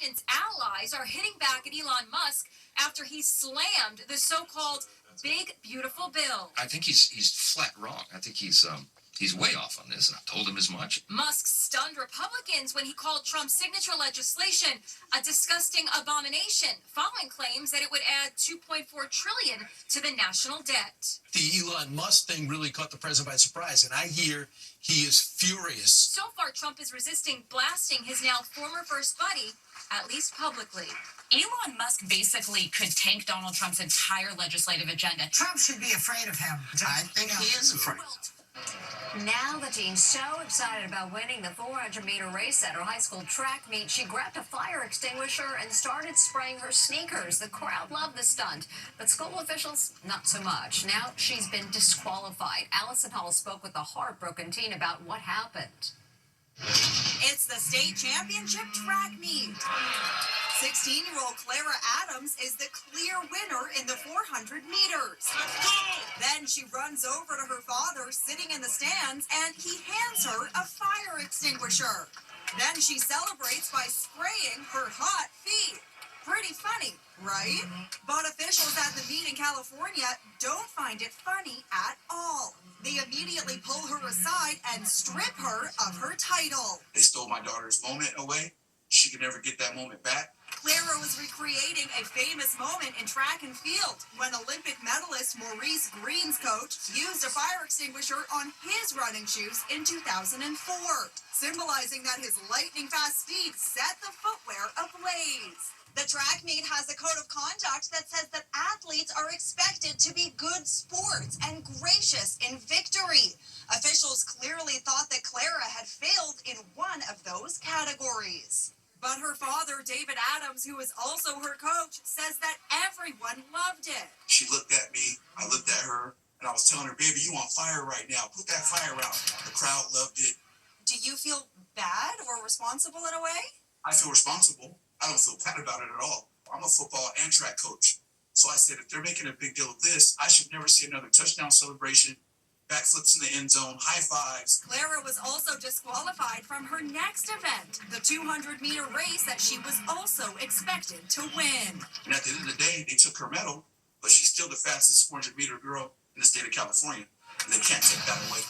Its allies are hitting back at Elon Musk after he slammed the so-called Big Beautiful Bill. I think he's flat wrong. I think he's way off on this, and I've told him as much. Musk stunned Republicans when he called Trump's signature legislation a disgusting abomination, following claims that it would add $2.4 trillion to the national debt. The Elon Musk thing really caught the president by surprise, and I hear he is furious. So far, Trump is resisting blasting his now former first buddy, at least publicly. Elon Musk basically could tank Donald Trump's entire legislative agenda. Trump should be afraid of him. I think he is afraid. Now the teen's so excited about winning the 400-meter race at her high school track meet, she grabbed a fire extinguisher and started spraying her sneakers. The crowd loved the stunt, but school officials, not so much. Now she's been disqualified. Allison Hall spoke with the heartbroken teen about what happened. It's the state championship track meet. 16-year-old Clara Adams is the clear winner in the 400 meters. Let's go! Then she runs over to her father sitting in the stands and he hands her a fire extinguisher. Then she celebrates by spraying her hot feet. Pretty funny, right? But officials at the meet in California don't find it funny at all. They immediately pull her aside and strip her of her title. They stole my daughter's moment away. She could never get that moment back. Clara was recreating a famous moment in track and field when Olympic medalist Maurice Green's coach used a fire extinguisher on his running shoes in 2004, symbolizing that his lightning-fast speed set the footwear ablaze. The track meet has a code of conduct that says that athletes are expected to be good sports and gracious in victory. Officials clearly thought that Clara had failed in one of those categories. But her father, David Adams, who is also her coach, says that everyone loved it. She looked at me, I looked at her, and I was telling her, baby, you on fire right now. Put that fire out. The crowd loved it. Do you feel bad or responsible in a way? I feel responsible. I don't feel bad about it at all. I'm a football and track coach. So I said, if they're making a big deal of this, I should never see another touchdown celebration, backflips in the end zone, high fives. Clara was also disqualified from her next event, the 200-meter race that she was also expected to win. And at the end of the day, they took her medal, but she's still the fastest 400-meter girl in the state of California, and they can't take that away.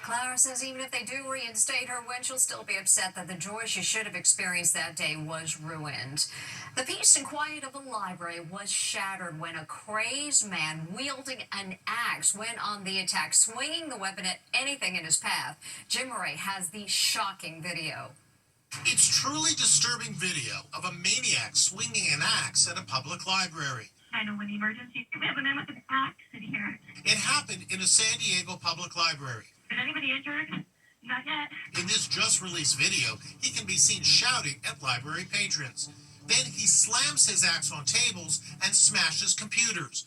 Clara says even if they do reinstate her win, she'll still be upset that the joy she should have experienced that day was ruined. The peace and quiet of the library was shattered when a crazed man wielding an axe went on the attack, swinging the weapon at anything in his path. Jim Murray has the shocking video. It's truly disturbing video of a maniac swinging an axe at a public library. I know when the emergency, we have a man with an axe in here. It happened in a San Diego public library. Is anybody injured? Not yet. In this just-released video, he can be seen shouting at library patrons. Then he slams his axe on tables and smashes computers.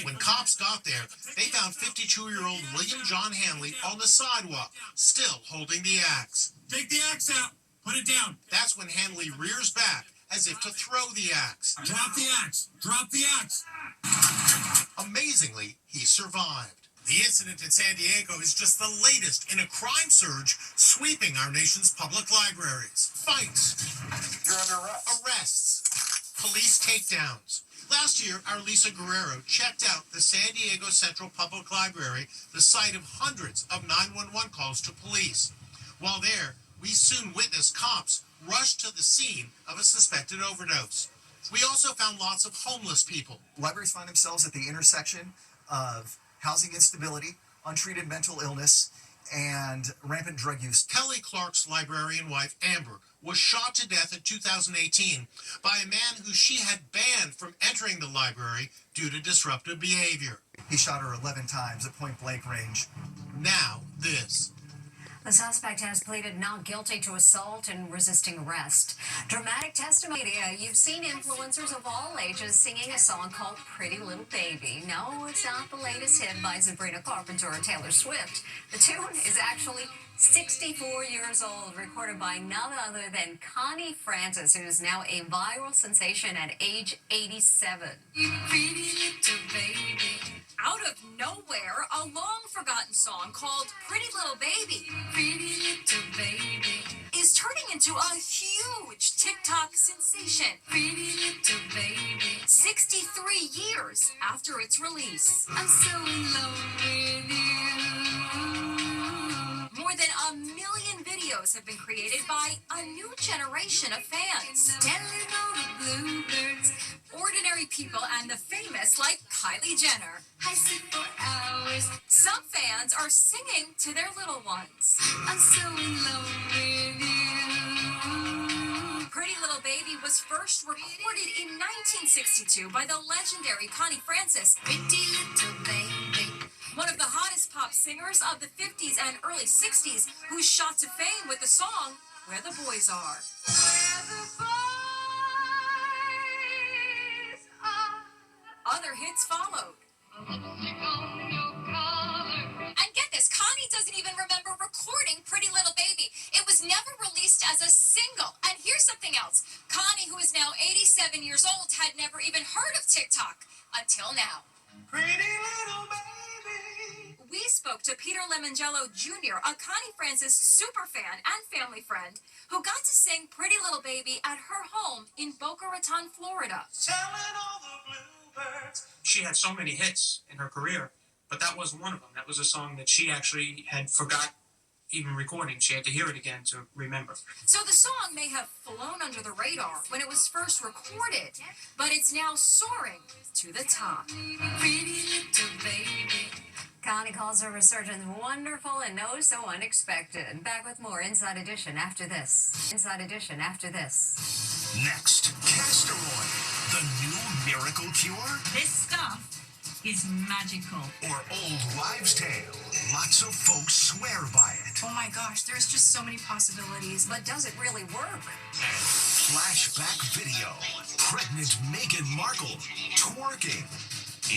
When cops got there, they found 52-year-old William John Hanley on the sidewalk, still holding the axe. Take the axe out. Put it down. That's when Hanley rears back, as if to throw the axe. Drop the axe. Drop the axe. Amazingly, he survived. The incident in San Diego is just the latest in a crime surge sweeping our nation's public libraries. Fights. You're under arrest. Arrests. Police takedowns. Last year, our Lisa Guerrero checked out the San Diego Central Public Library, the site of hundreds of 911 calls to police. While there, we soon witnessed cops rush to the scene of a suspected overdose. We also found lots of homeless people. Libraries find themselves at the intersection of housing instability, untreated mental illness, and rampant drug use. Kelly Clark's librarian wife, Amber, was shot to death in 2018 by a man who she had banned from entering the library due to disruptive behavior. He shot her 11 times at point-blank range. Now, this. The suspect has pleaded not guilty to assault and resisting arrest. Dramatic testimony. You've seen influencers of all ages singing a song called Pretty Little Baby. No, it's not the latest hit by Sabrina Carpenter or Taylor Swift. The tune is actually 64 years old, recorded by none other than Connie Francis, who is now a viral sensation at age 87. Pretty little baby. Out of nowhere, a long-forgotten song called Pretty Little Baby, Pretty Little Baby, is turning into a huge TikTok sensation. 63 years after its release. I'm so in love with you. More than 1 million videos have been created by a new generation of fans. Telling all the bluebirds, ordinary people and the famous like Kylie Jenner. I sit for hours. Some fans are singing to their little ones. I'm so in love with you. Pretty Little Baby was first recorded in 1962 by the legendary Connie Francis. Pretty Little Baby. One of the hottest pop singers of the 50s and early 60s, who shot to fame with the song Where the Boys Are. Where the boys are. Other hits followed. And get this, Connie doesn't even remember recording Pretty Little Baby. It was never released as a single. And here's something else. Connie, who is now 87 years old, had never even heard of TikTok until now. Pretty little baby. We spoke to Peter Lemongello Jr., a Connie Francis superfan and family friend, who got to sing Pretty Little Baby at her home in Boca Raton, Florida. Telling all the bluebirds. She had so many hits in her career, but that wasn't one of them. That was a song that she actually had forgot even recording. She had to hear it again to remember. So the song may have flown under the radar when it was first recorded, but it's now soaring to the top. Pretty Little Baby. Connie calls her resurgence wonderful and oh so unexpected. Back with more Inside Edition after this. Inside Edition after this. Next, castor oil, the new miracle cure? This stuff is magical. Or old wives' tale? Lots of folks swear by it. Oh my gosh, there's just so many possibilities. But does it really work? And flashback video, pregnant Meghan Markle twerking.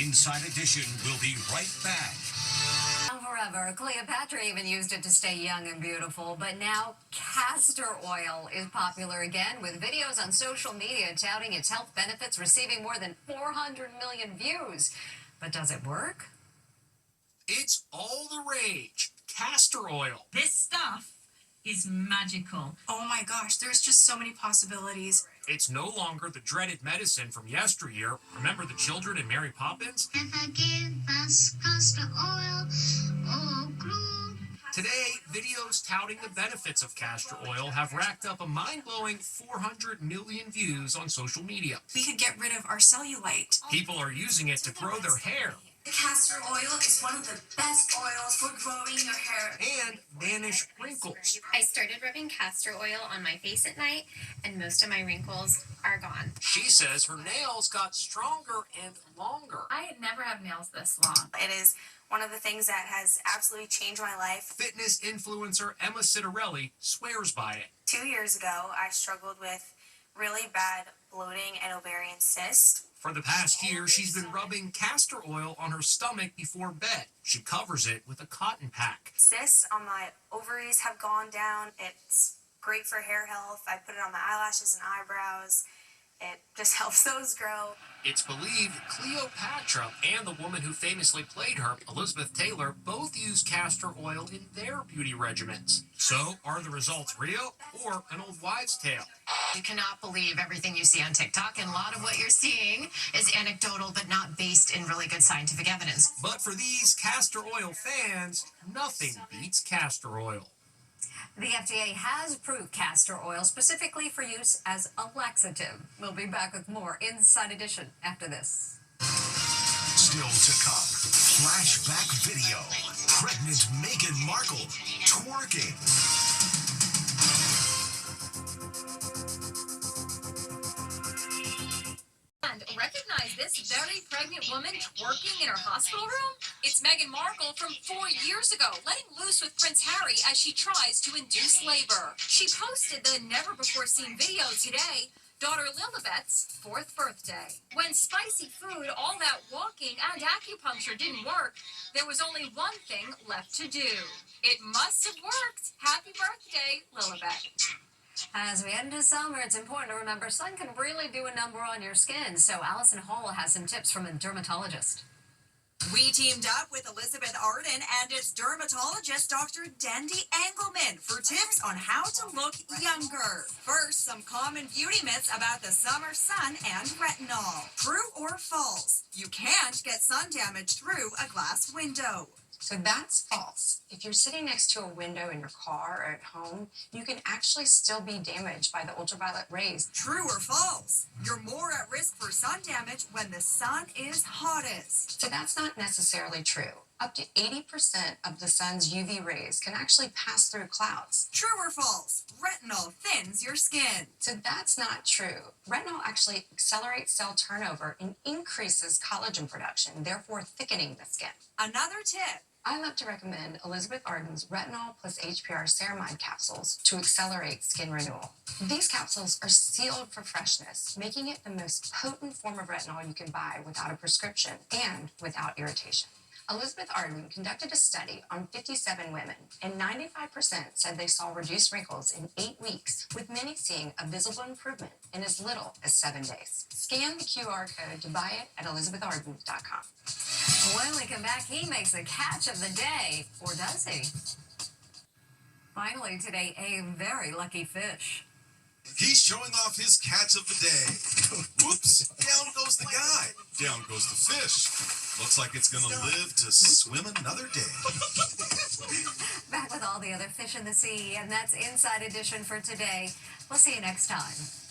Inside Edition will be right back. Forever. Cleopatra even used it to stay young and beautiful, but now castor oil is popular again, with videos on social media touting its health benefits, receiving more than 400 million views. But does it work? It's all the rage. Castor oil. This stuff is magical. Oh my gosh, there's just so many possibilities. It's no longer the dreaded medicine from yesteryear. Remember the children in Mary Poppins? Never give us castor oil or glue. Today, videos touting the benefits of castor oil have racked up a mind-blowing 400 million views on social media. We could get rid of our cellulite. People are using it to grow their hair Castor oil is one of the best oils for growing your hair. and banish wrinkles. I started rubbing castor oil on my face at night, and most of my wrinkles are gone. She says her nails got stronger and longer. I had never had nails this long. It is one of the things that has absolutely changed my life. Fitness influencer Emma Citarelli swears by it. 2 years ago, I struggled with really bad bloating and ovarian cysts. For the past year, she's been rubbing castor oil on her stomach before bed. She covers it with a cotton pack. Cysts on my ovaries have gone down. It's great for hair health. I put it on my eyelashes and eyebrows. It just helps those grow. It's believed Cleopatra and the woman who famously played her, Elizabeth Taylor, both use castor oil in their beauty regimens. So, are the results real or an old wives' tale? You cannot believe everything you see on TikTok, and a lot of what you're seeing is anecdotal but not based in really good scientific evidence. But for these castor oil fans, nothing beats castor oil. The FDA has approved castor oil specifically for use as a laxative. We'll be back with more Inside Edition after this. Still to come, flashback video, pregnant Meghan Markle twerking. And recognize this very pregnant woman twerking in her hospital room? It's Meghan Markle from 4 years ago, letting loose with Prince Harry as she tries to induce labor. She posted the never-before-seen video today, daughter Lilibet's 4th birthday. When spicy food, all that walking, and acupuncture didn't work, there was only one thing left to do. It must have worked. Happy birthday, Lilibet. As we head into summer, it's important to remember sun can really do a number on your skin. So Allison Hall has some tips from a dermatologist. We teamed up with Elizabeth Arden and its dermatologist, Dr. Dendi Engelman, for tips on how to look younger. First, some common beauty myths about the summer sun and retinol. True or false? You can't get sun damage through a glass window. So that's false. If you're sitting next to a window in your car or at home, you can actually still be damaged by the ultraviolet rays. True or false? You're more at risk for sun damage when the sun is hottest. So that's not necessarily true. Up to 80% of the sun's UV rays can actually pass through clouds. True or false? Retinol thins your skin. So that's not true. Retinol actually accelerates cell turnover and increases collagen production, therefore thickening the skin. Another tip. I love to recommend Elizabeth Arden's Retinol plus HPR Ceramide capsules to accelerate skin renewal. These capsules are sealed for freshness, making it the most potent form of retinol you can buy without a prescription and without irritation. Elizabeth Arden conducted a study on 57 women, and 95% said they saw reduced wrinkles in 8 weeks, with many seeing a visible improvement in as little as 7 days. Scan the QR code to buy it at elizabetharden.com. When we come back, he makes the catch of the day, or does he? Finally today, a very lucky fish. He's showing off his catch of the day. Whoops, down goes the guy. Down goes the fish. Looks like it's going to live to swim another day. Back with all the other fish in the sea, and that's Inside Edition for today. We'll see you next time.